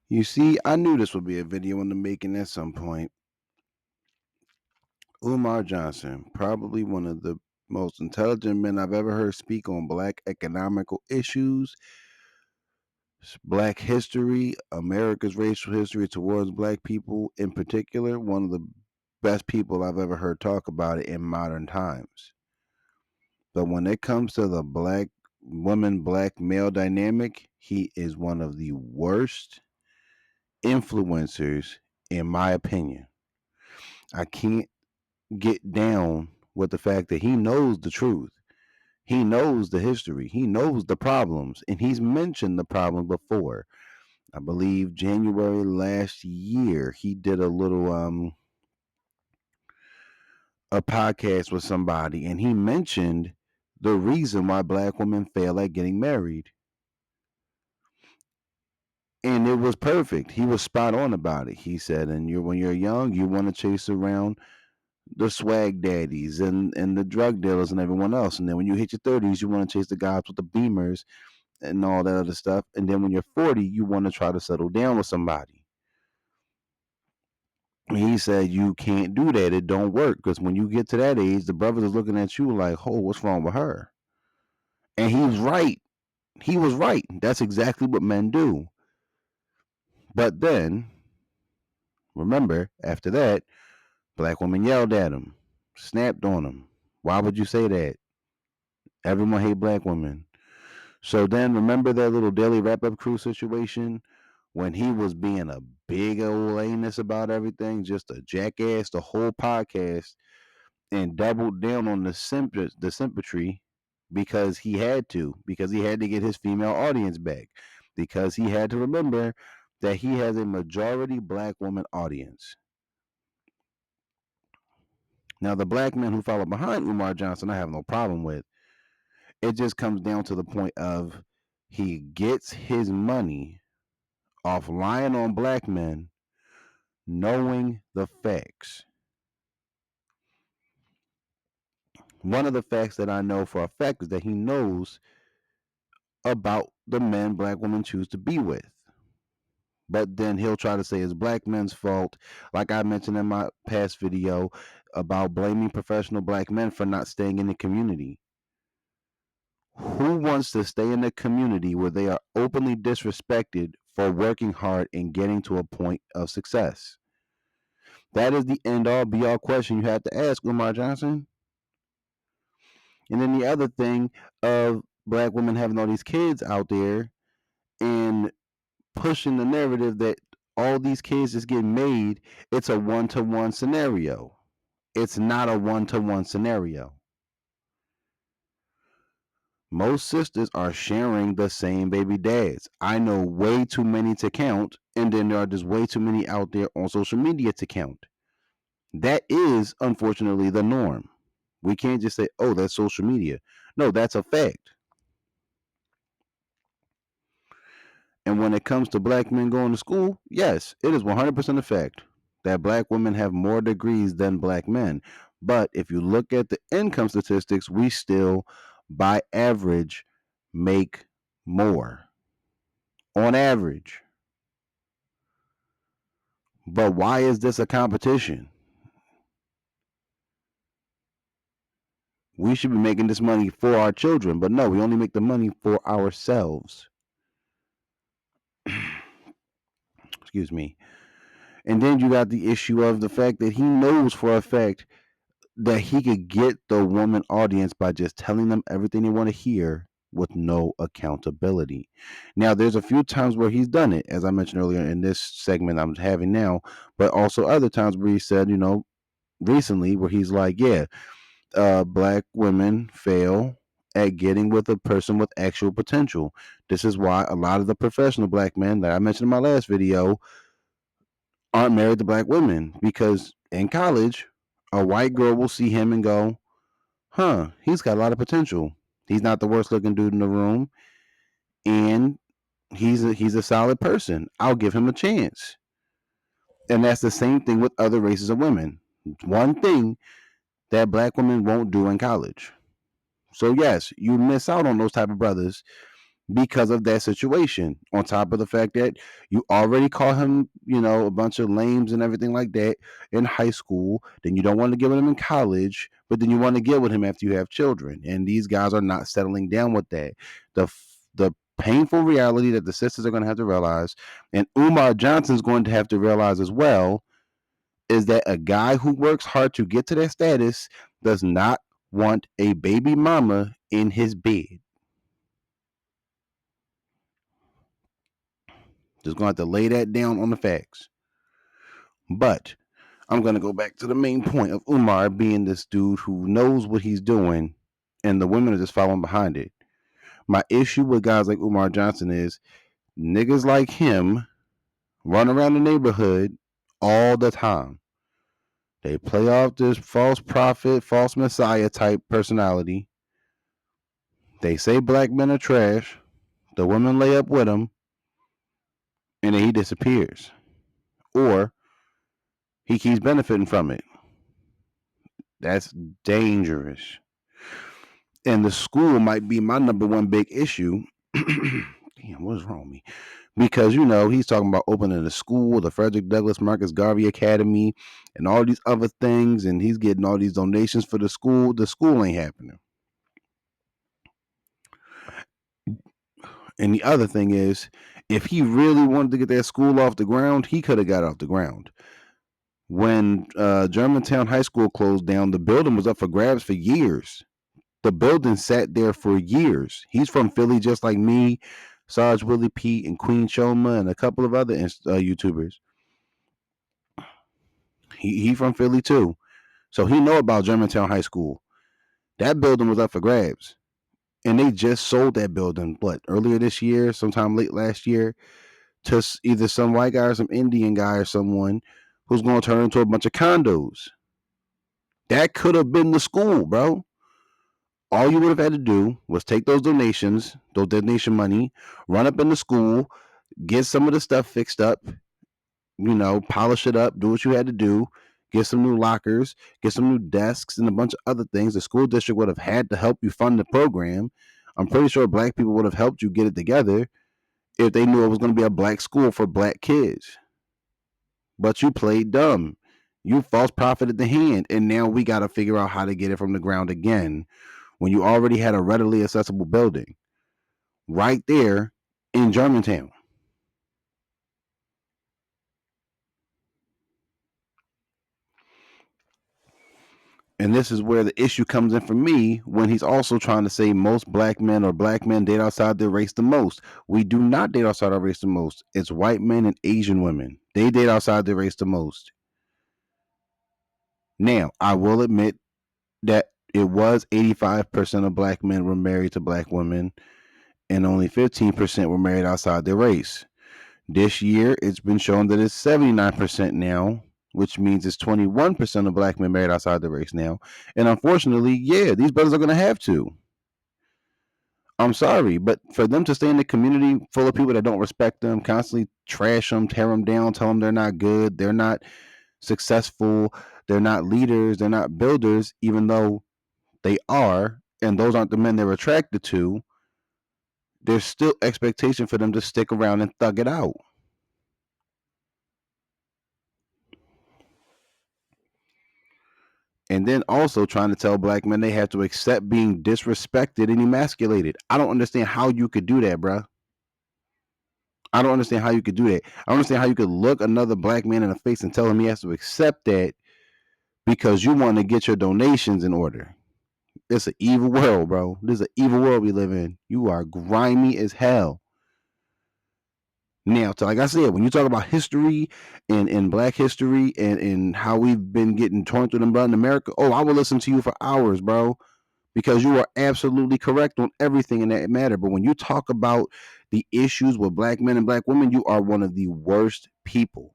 You see, I knew this would be a video in the making at some point. Umar Johnson, probably one of the most intelligent men I've ever heard speak on black economical issues, black history, America's racial history towards black people in particular. One of the best people I've ever heard talk about it in modern times. But when it comes to the black woman, black male dynamic, he is one of the worst influencers, in my opinion. I can't get down with the fact that he knows the truth. He knows the history. He knows the problems, and he's mentioned the problem before. I believe January last year he did a podcast with somebody, and he mentioned the reason why black women fail at getting married. And it was perfect. He was spot on about it. He said, and when you're young, you want to chase around the swag daddies and the drug dealers and everyone else. And then when you hit your 30s, you want to chase the guys with the beamers and all that other stuff. And then when you're 40, you want to try to settle down with somebody. And he said you can't do that. It don't work because when you get to that age, the brothers are looking at you like, "Oh, what's wrong with her?" And he was right. He was right. That's exactly what men do. But then, remember, after that, black woman yelled at him, snapped on him. Why would you say that? Everyone hate black women. So then remember that little daily wrap up crew situation when he was being a big old anus about everything, just a jackass the whole podcast and doubled down on the sympatry because he had to get his female audience back, because he had to remember that he has a majority black woman audience. Now the black men who follow behind Umar Johnson, I have no problem with. It just comes down to the point of he gets his money off lying on black men, knowing the facts. One of the facts that I know for a fact is that he knows about the men black women choose to be with. But then he'll try to say it's black men's fault, like I mentioned in my past video about blaming professional black men for not staying in the community. Who wants to stay in a community where they are openly disrespected for working hard and getting to a point of success? That is the end all be all question you have to ask, Umar Johnson. And then the other thing of black women having all these kids out there and pushing the narrative that all these kids is getting made, it's a one-to-one scenario. It's not a one-to-one scenario. Most sisters are sharing the same baby dads. I know way too many to count, and then there are just way too many out there on social media to count. That is unfortunately the norm. We can't just say, oh, that's social media. No, that's a fact. And when it comes to black men going to school, yes, it is 100% a fact that black women have more degrees than black men. But if you look at the income statistics, we still, by average, make more on average. But why is this a competition? We should be making this money for our children, but no, we only make the money for ourselves. Excuse me. And then you got the issue of the fact that he knows for a fact that he could get the woman audience by just telling them everything they want to hear with no accountability. Now, there's a few times where he's done it, as I mentioned earlier in this segment I'm having now, but also other times where he said, recently, where he's like, yeah, black women fail at getting with a person with actual potential. This is why a lot of the professional black men that I mentioned in my last video aren't married to black women because in college, a white girl will see him and go, huh, he's got a lot of potential. He's not the worst looking dude in the room, and he's a solid person. I'll give him a chance. And that's the same thing with other races of women. One thing that black women won't do in college. So yes, you miss out on those type of brothers because of that situation. On top of the fact that you already call him, a bunch of lames and everything like that in high school, then you don't want to get with him in college, but then you want to get with him after you have children. And these guys are not settling down with that. The painful reality that the sisters are going to have to realize, and Umar Johnson's going to have to realize as well, is that a guy who works hard to get to that status does not want a baby mama in his bed. Just going to have to lay that down on the facts. But I'm going to go back to the main point of Umar being this dude who knows what he's doing, and the women are just following behind it. My issue with guys like Umar Johnson is niggas like him run around the neighborhood all the time. They play off this false prophet, false messiah type personality. They say black men are trash. The women lay up with him, and then he disappears. Or he keeps benefiting from it. That's dangerous. And the school might be my number one big issue. Damn, what is wrong with me? Because he's talking about opening a school, the Frederick Douglass Marcus Garvey Academy, and all these other things, and he's getting all these donations for the school. The school ain't happening. And the other thing is, if he really wanted to get that school off the ground, he could have got it off the ground. When Germantown High School closed down, the building was up for grabs for years. The building sat there for years. He's from Philly, just like me, Sarge Willie Pete, and Queen Shoma, and a couple of other YouTubers. He from Philly too, so he know about Germantown High School. That building was up for grabs, and they just sold that building earlier this year, sometime late last year, to either some white guy or some Indian guy or someone who's going to turn into a bunch of condos. That could have been the school, bro. All you would have had to do was take those donations, those donation money, run up in the school, get some of the stuff fixed up, polish it up, do what you had to do, get some new lockers, get some new desks, and a bunch of other things. The school district would have had to help you fund the program. I'm pretty sure black people would have helped you get it together if they knew it was going to be a black school for black kids. But you played dumb. You false profited the hand, and now we got to figure out how to get it from the ground again when you already had a readily accessible building right there in Germantown. And this is where the issue comes in for me when he's also trying to say most black men or black men date outside their race the most. We do not date outside our race the most. It's white men and Asian women. They date outside their race the most. Now, I will admit that it was 85% of black men were married to black women and only 15% were married outside their race. This year, it's been shown that it's 79% now, which means it's 21% of black men married outside the race now. And unfortunately, yeah, these brothers are going to have to. I'm sorry, but for them to stay in a community full of people that don't respect them, constantly trash them, tear them down, tell them they're not good, they're not successful, they're not leaders, they're not builders, even though they are, and those aren't the men they're attracted to, there's still expectation for them to stick around and thug it out. And then also trying to tell black men they have to accept being disrespected and emasculated. I don't understand how you could do that, bruh. I don't understand how you could do that. I don't understand how you could look another black man in the face and tell him he has to accept that because you want to get your donations in order. It's an evil world, bro. This is an evil world we live in. You are grimy as hell. Now, like I said, when you talk about history and black history and how we've been getting torn through the mud in America, oh, I will listen to you for hours, bro, because you are absolutely correct on everything in that matter. But when you talk about the issues with black men and black women, you are one of the worst people.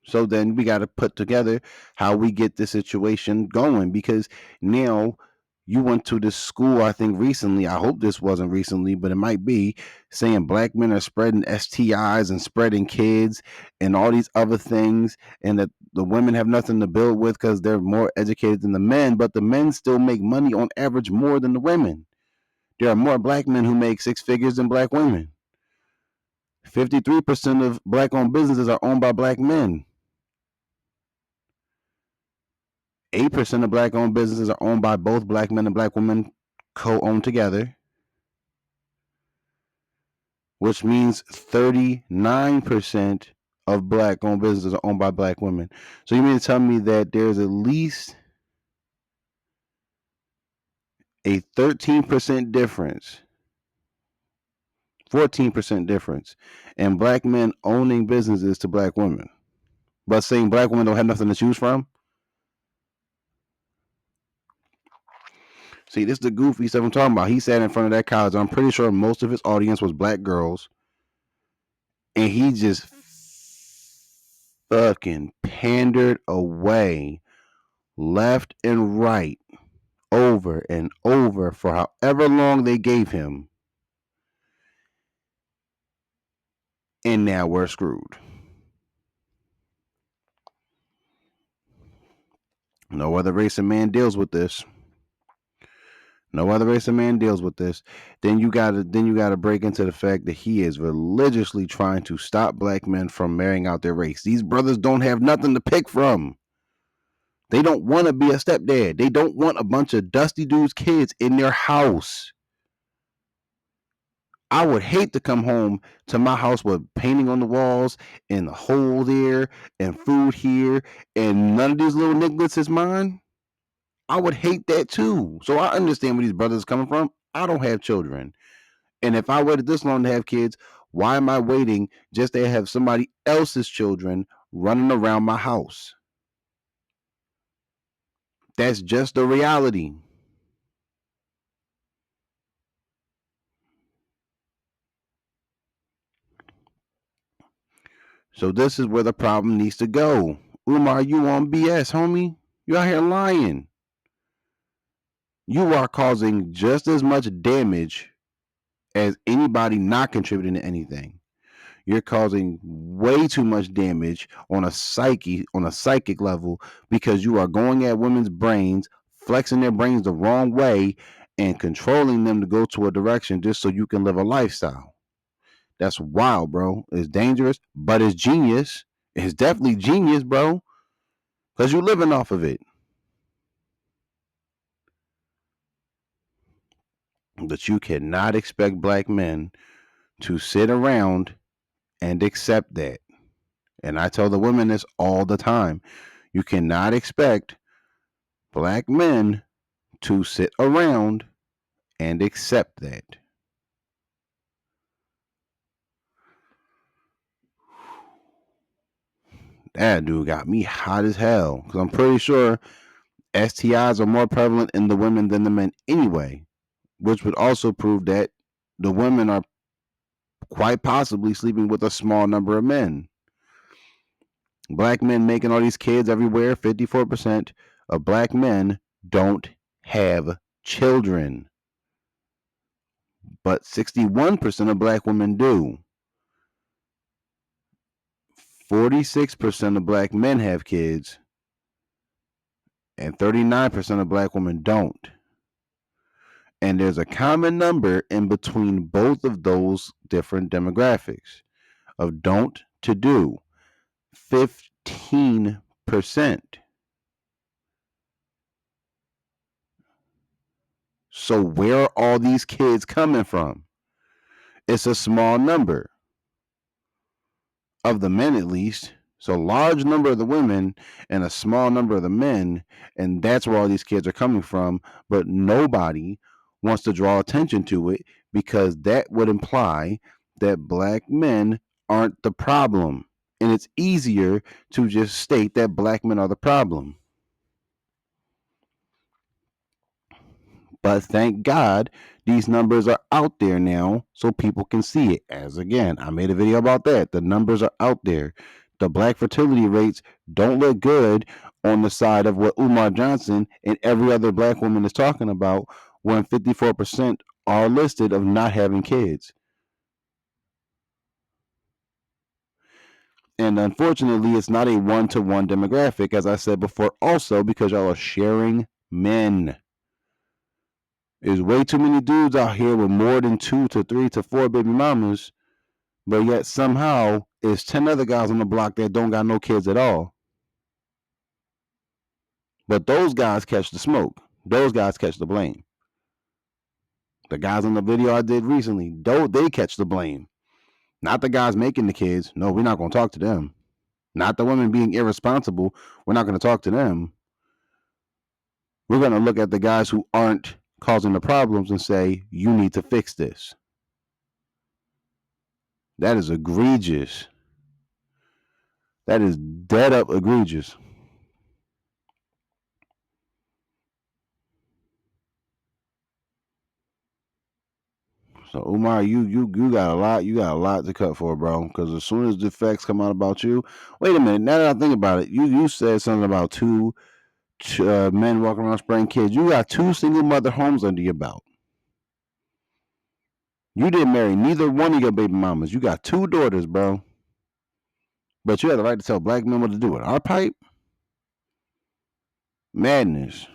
So then we got to put together how we get this situation going because now you went to this school, I think recently. I hope this wasn't recently, but it might be saying black men are spreading STIs and spreading kids and all these other things, and that the women have nothing to build with because they're more educated than the men, but the men still make money on average more than the women. There are more black men who make six figures than black women. 53% of black owned businesses are owned by black men. 8% of black owned businesses are owned by both black men and black women co owned together, which means 39% of black owned businesses are owned by black women. So you mean to tell me that there's at least a 13% difference, 14% difference in black men owning businesses to black women, but saying black women don't have nothing to choose from? See, this is the goofy stuff I'm talking about. He sat in front of that college. I'm pretty sure most of his audience was black girls, and he just fucking pandered away left and right over and over for however long they gave him. And now we're screwed. No other race of man deals with this. No other race of man deals with this. Then you gotta break into the fact that he is religiously trying to stop black men from marrying out their race. These brothers don't have nothing to pick from. They don't want to be a stepdad. They don't want a bunch of dusty dudes' kids in their house. I would hate to come home to my house with painting on the walls and a hole there and food here and none of these little nigglets is mine. I would hate that too. So I understand where these brothers are coming from. I don't have children. And if I waited this long to have kids, why am I waiting just to have somebody else's children running around my house? That's just the reality. So this is where the problem needs to go. Umar, you on BS, homie? You out here lying. You are causing just as much damage as anybody not contributing to anything. You're causing way too much damage on a psychic level because you are going at women's brains, flexing their brains the wrong way, and controlling them to go to a direction just so you can live a lifestyle. That's wild, bro. It's dangerous, but it's genius. It's definitely genius, bro, because you're living off of it. But you cannot expect black men to sit around and accept that. And I tell the women this all the time. You cannot expect black men to sit around and accept that. That dude got me hot as hell because I'm pretty sure STIs are more prevalent in the women than the men anyway, which would also prove that the women are quite possibly sleeping with a small number of men. Black men making all these kids everywhere, 54% of black men don't have children, but 61% of black women do. 46% of black men have kids, and 39% of black women don't. And there's a common number in between both of those different demographics of don't to do 15%. So, where are all these kids coming from? It's a small number of the men, at least. So, a large number of the women and a small number of the men. And that's where all these kids are coming from. But nobody wants to draw attention to it because that would imply that black men aren't the problem. And it's easier to just state that black men are the problem. But thank God these numbers are out there now so people can see it. As again, I made a video about that. The numbers are out there. The black fertility rates don't look good on the side of what Umar Johnson and every other black woman is talking about when 54% are listed of not having kids. And unfortunately, it's not a one-to-one demographic, as I said before, also because y'all are sharing men. There's way too many dudes out here with more than 2 to 3 to 4 baby mamas, but yet somehow it's 10 other guys on the block that don't got no kids at all. But those guys catch the smoke. Those guys catch the blame. The guys on the video I did recently, they catch the blame. Not the guys making the kids. No, we're not going to talk to them. Not the women being irresponsible. We're not going to talk to them. We're going to look at the guys who aren't causing the problems and say, you need to fix this. That is egregious. That is dead up egregious. So Umar, you got a lot to cut for, bro. Because as soon as the facts come out about you, wait a minute. Now that I think about it, you said something about two men walking around spraying kids. You got 2 single-mother homes under your belt. You didn't marry neither one of your baby mamas. You got 2 daughters, bro. But you have the right to tell black men what to do with our pipe? Madness.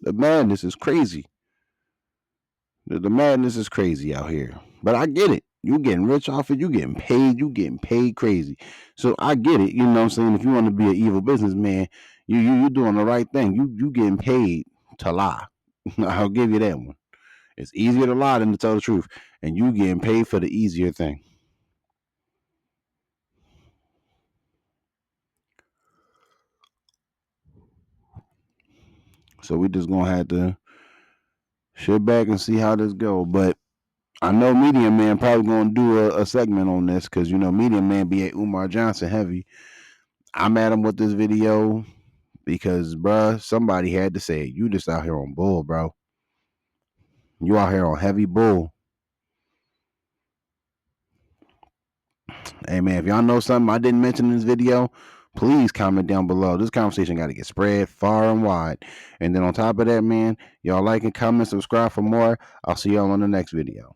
The madness is crazy. The madness is crazy out here. But I get it. You getting rich off it. You getting paid. You getting paid crazy. So I get it. You know what I'm saying? If you want to be an evil businessman, you doing the right thing. You getting paid to lie. I'll give you that one. It's easier to lie than to tell the truth. And you getting paid for the easier thing. So we just gonna have to sit back and see how this go. But I know Media Man probably gonna do a segment on this because you know Media Man be at Umar Johnson heavy. I'm at him with this video because, bruh, somebody had to say it. You just out here on bull, bro. You out here on heavy bull. Hey, man, if y'all know something I didn't mention in this video, please comment down below. This conversation got to get spread far and wide. And then on top of that, man, y'all like and comment, subscribe for more. I'll see y'all on the next video.